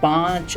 5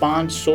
500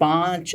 5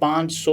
500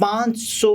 500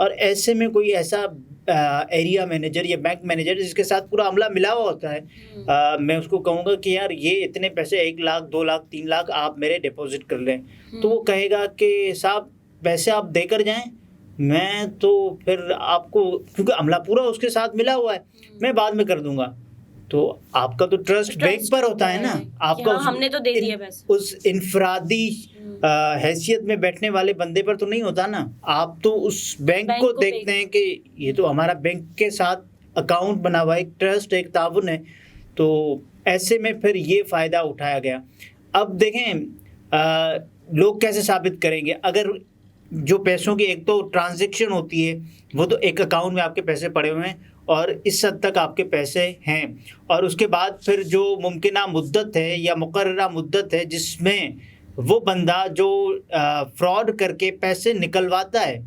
اور ایسے میں کوئی ایسا ایریا مینیجر یا بینک مینیجر جس کے ساتھ پورا عملہ ملا ہوا ہوتا ہے، میں اس کو کہوں گا کہ یار یہ اتنے پیسے 1 لاکھ 2 لاکھ 3 لاکھ آپ میرے ڈپازٹ کر لیں، تو وہ کہے گا کہ صاحب پیسے آپ دے کر جائیں، میں تو پھر آپ کو، کیونکہ عملہ پورا اس کے ساتھ ملا ہوا ہے، میں بعد میں کر دوں گا. تو آپ کا تو ٹرسٹ بینک پر ہوتا ہے نا، آپ کا ہم نے تو دے دیا پیسے، اس انفرادی حیثیت میں بیٹھنے والے بندے پر تو نہیں ہوتا نا. آپ تو اس بینک کو دیکھتے ہیں کہ یہ تو ہمارا بینک کے ساتھ اکاؤنٹ بنا ہوا ہے، ایک ٹرسٹ، ایک تعاون ہے. تو ایسے میں پھر یہ فائدہ اٹھایا گیا. اب دیکھیں لوگ کیسے ثابت کریں گے، اگر جو پیسوں کی ایک تو ٹرانزیکشن ہوتی ہے، وہ تو ایک اکاؤنٹ میں آپ کے پیسے پڑے ہوئے ہیں اور اس حد تک آپ کے پیسے ہیں، اور اس کے بعد پھر جو ممکنہ مدت ہے یا مقررہ مدت ہے جس میں وہ بندہ جو فراڈ کر کے پیسے نکلواتا ہے،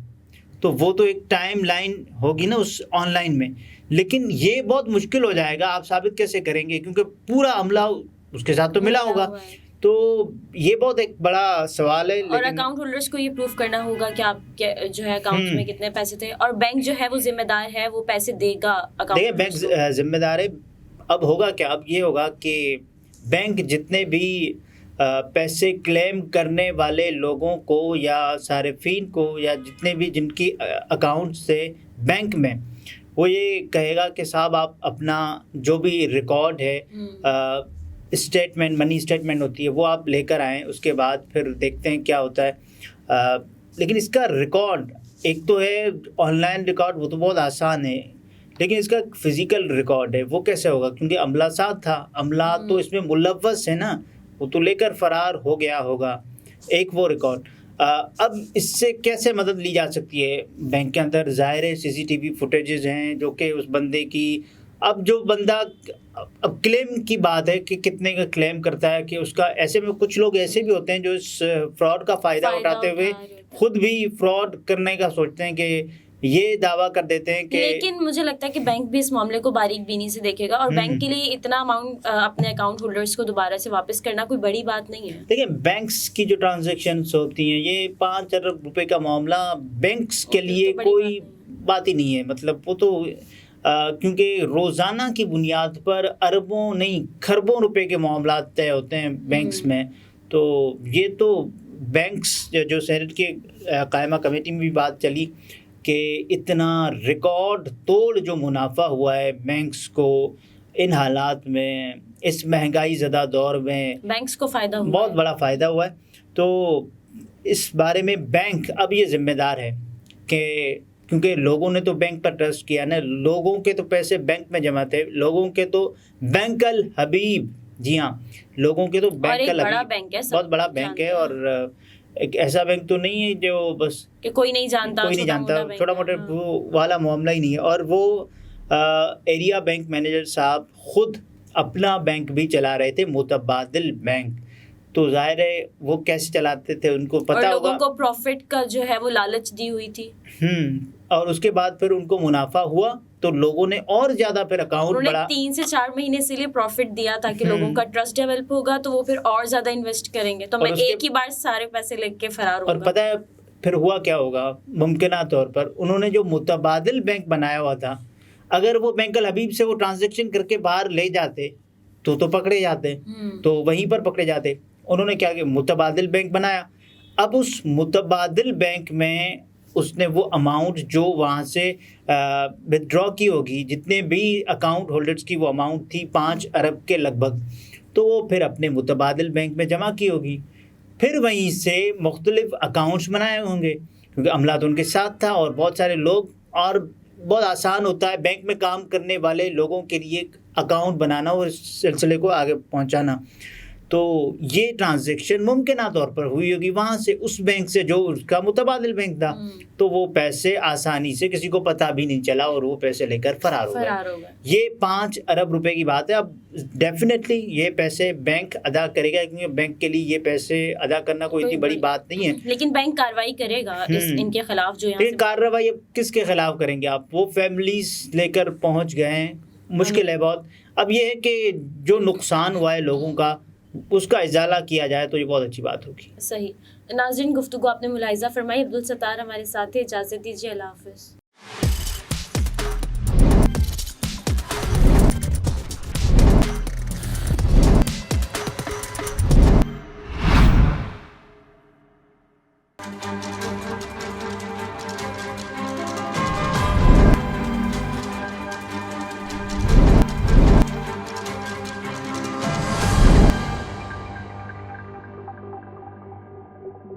تو وہ تو ایک ٹائم لائن ہوگی نا اس آن لائن میں. لیکن یہ بہت مشکل ہو جائے گا، آپ ثابت کیسے کریں گے، کیونکہ پورا عملہ اس کے ساتھ تو ملا ہوگا. تو یہ بہت ایک بڑا سوال ہے. اور اکاؤنٹ ہولڈرس کو یہ پروف کرنا ہوگا کہ آپ کے جو ہے اکاؤنٹ میں کتنے پیسے تھے، اور بینک جو ہے وہ ذمہ دار ہے، وہ پیسے دے گا اکاؤنٹ. دیکھیں بینک ذمہ دار ہے. اب ہوگا کیا، اب یہ ہوگا کہ بینک جتنے بھی پیسے کلیم کرنے والے لوگوں کو یا صارفین کو یا جتنے بھی جن کی اکاؤنٹ سے بینک میں، وہ یہ کہے گا کہ صاحب آپ اپنا جو بھی ریکارڈ ہے، اسٹیٹمنٹ، منی اسٹیٹمنٹ ہوتی ہے، وہ آپ لے کر آئیں. اس کے بعد پھر دیکھتے ہیں کیا ہوتا ہے. لیکن اس کا ریکارڈ ایک تو ہے آن لائن ریکارڈ، وہ تو بہت آسان ہے، لیکن اس کا فزیکل ریکارڈ ہے وہ کیسے ہوگا، کیونکہ عملہ ساتھ تھا، عملہ تو اس میں ملوث ہے نا، وہ تو لے کر فرار ہو گیا ہوگا. ایک وہ ریکارڈ. اب اس سے کیسے مدد لی جا سکتی ہے بینک کے اندر؟ ظاہر ہے CCTV فوٹیجز ہیں جو کہ اس بندے کی، اب جو بندہ، اب کلیم کی بات ہے کہ کتنے کا کلیم کرتا ہے، کہ اس کا، ایسے میں کچھ لوگ ایسے بھی ہوتے ہیں جو اس فراڈ کا فائدہ اٹھاتے ہوئے خود بھی فراڈ کرنے کا سوچتے ہیں، کہ یہ دعویٰ کر دیتے ہیں کہ، لیکن مجھے لگتا ہے کہ بینک بھی اس معاملے کو باریک بینی سے دیکھے گا، اور بینک کے لیے اتنا اماؤنٹ اپنے اکاؤنٹ ہولڈرز کو دوبارہ سے واپس کرنا کوئی بڑی بات نہیں ہے. دیکھیں بینکس کی جو ٹرانزیکشنز ہوتی ہیں، یہ 5 ارب روپے کا معاملہ بینکس کے لیے کوئی بات ہی نہیں ہے. مطلب وہ تو کیونکہ روزانہ کی بنیاد پر اربوں نہیں کھربوں روپے کے معاملات طے ہوتے ہیں بینکس میں. تو یہ تو بینکس جو سینٹ کے قائمہ کمیٹی میں بھی بات چلی کہ اتنا ریکارڈ توڑ جو منافع ہوا ہے بینکس کو ان حالات میں، اس مہنگائی زدہ دور میں، بینکس کو فائدہ ہوا، بہت بڑا فائدہ ہوا ہے. تو اس بارے میں بینک اب یہ ذمہ دار ہے کہ، کیونکہ لوگوں نے تو بینک پر ٹرسٹ کیا نا، لوگوں کے تو پیسے بینک میں جمع تھے، لوگوں کے تو بینک الحبیب، جی ہاں، لوگوں کے تو بینک الحبیب بہت بڑا بینک ہے، اور ایک ایسا بینک تو نہیں ہے جو بس کہ کوئی نہیں جانتا، چھوٹا موٹا والا معاملہ ہی نہیں ہے. اور وہ ایریا بینک مینیجر صاحب خود اپنا بینک بھی چلا رہے تھے، متبادل بینک. تو ظاہر ہے وہ کیسے چلاتے تھے، ان کو پتا ہوگا، لوگوں کو پروفٹ کا جو ہے وہ لالچ دی ہوئی تھی. اور اس کے بعد پھر ان کو منافع ہوا تو لوگوں نے اور زیادہ پھر اکاؤنٹ بڑھا، 3 سے 4 مہینے سے لیے پروفٹ دیا تاکہ لوگوں کا ٹرسٹ ڈیولپ ہوگا، تو وہ پھر اور زیادہ انویسٹ کریں گے. تو میں ایک ہی بار سارے پیسے لے کے فرار ہوگا. اور پتہ ہے پھر ہوا کیا ہوگا، ممکنہ طور پر انہوں نے جو متبادل بینک بنایا ہوا تھا، اگر وہ بینک الحبیب سے وہ ٹرانزیکشن کر کے باہر لے جاتے تو پکڑے جاتے، تو وہیں پر پکڑے جاتے. انہوں نے کیا کہ متبادل بینک بنایا. اب اس متبادل بینک میں اس نے وہ اماؤنٹ جو وہاں سے ودڈرا کی ہوگی، جتنے بھی اکاؤنٹ ہولڈرز کی وہ اماؤنٹ تھی 5 ارب کے لگ بھگ، تو وہ پھر اپنے متبادل بینک میں جمع کی ہوگی. پھر وہیں سے مختلف اکاؤنٹس بنائے ہوں گے، کیونکہ عملہ تو ان کے ساتھ تھا اور بہت سارے لوگ، اور بہت آسان ہوتا ہے بینک میں کام کرنے والے لوگوں کے لیے اکاؤنٹ بنانا اور اس سلسلے کو آگے پہنچانا. تو یہ ٹرانزیکشن ممکنہ طور پر ہوئی ہوگی وہاں سے، اس بینک سے جو اس کا متبادل بینک تھا. تو وہ پیسے آسانی سے کسی کو پتہ بھی نہیں چلا اور وہ پیسے لے کر فرار ہو گئے. یہ 5 ارب روپے کی بات ہے. اب ڈیفینیٹلی یہ پیسے بینک ادا کرے گا، کیونکہ بینک کے لیے یہ پیسے ادا کرنا کوئی اتنی بڑی بات نہیں ہے. لیکن بینک کارروائی کرے گا ان کے خلاف. جو یہاں کارروائی اب کس کے خلاف کریں گے آپ؟ وہ فیملیز لے کر پہنچ گئے ہیں، مشکل ہے بہت. اب یہ ہے کہ جو نقصان ہوا ہے لوگوں کا، اس کا ازالہ کیا جائے تو یہ بہت اچھی بات ہوگی. صحیح. ناظرین گفتگو آپ نے ملاحظہ فرمائی. عبدالستار ہمارے ساتھ تھے. اجازت دیجیے. اللہ حافظ.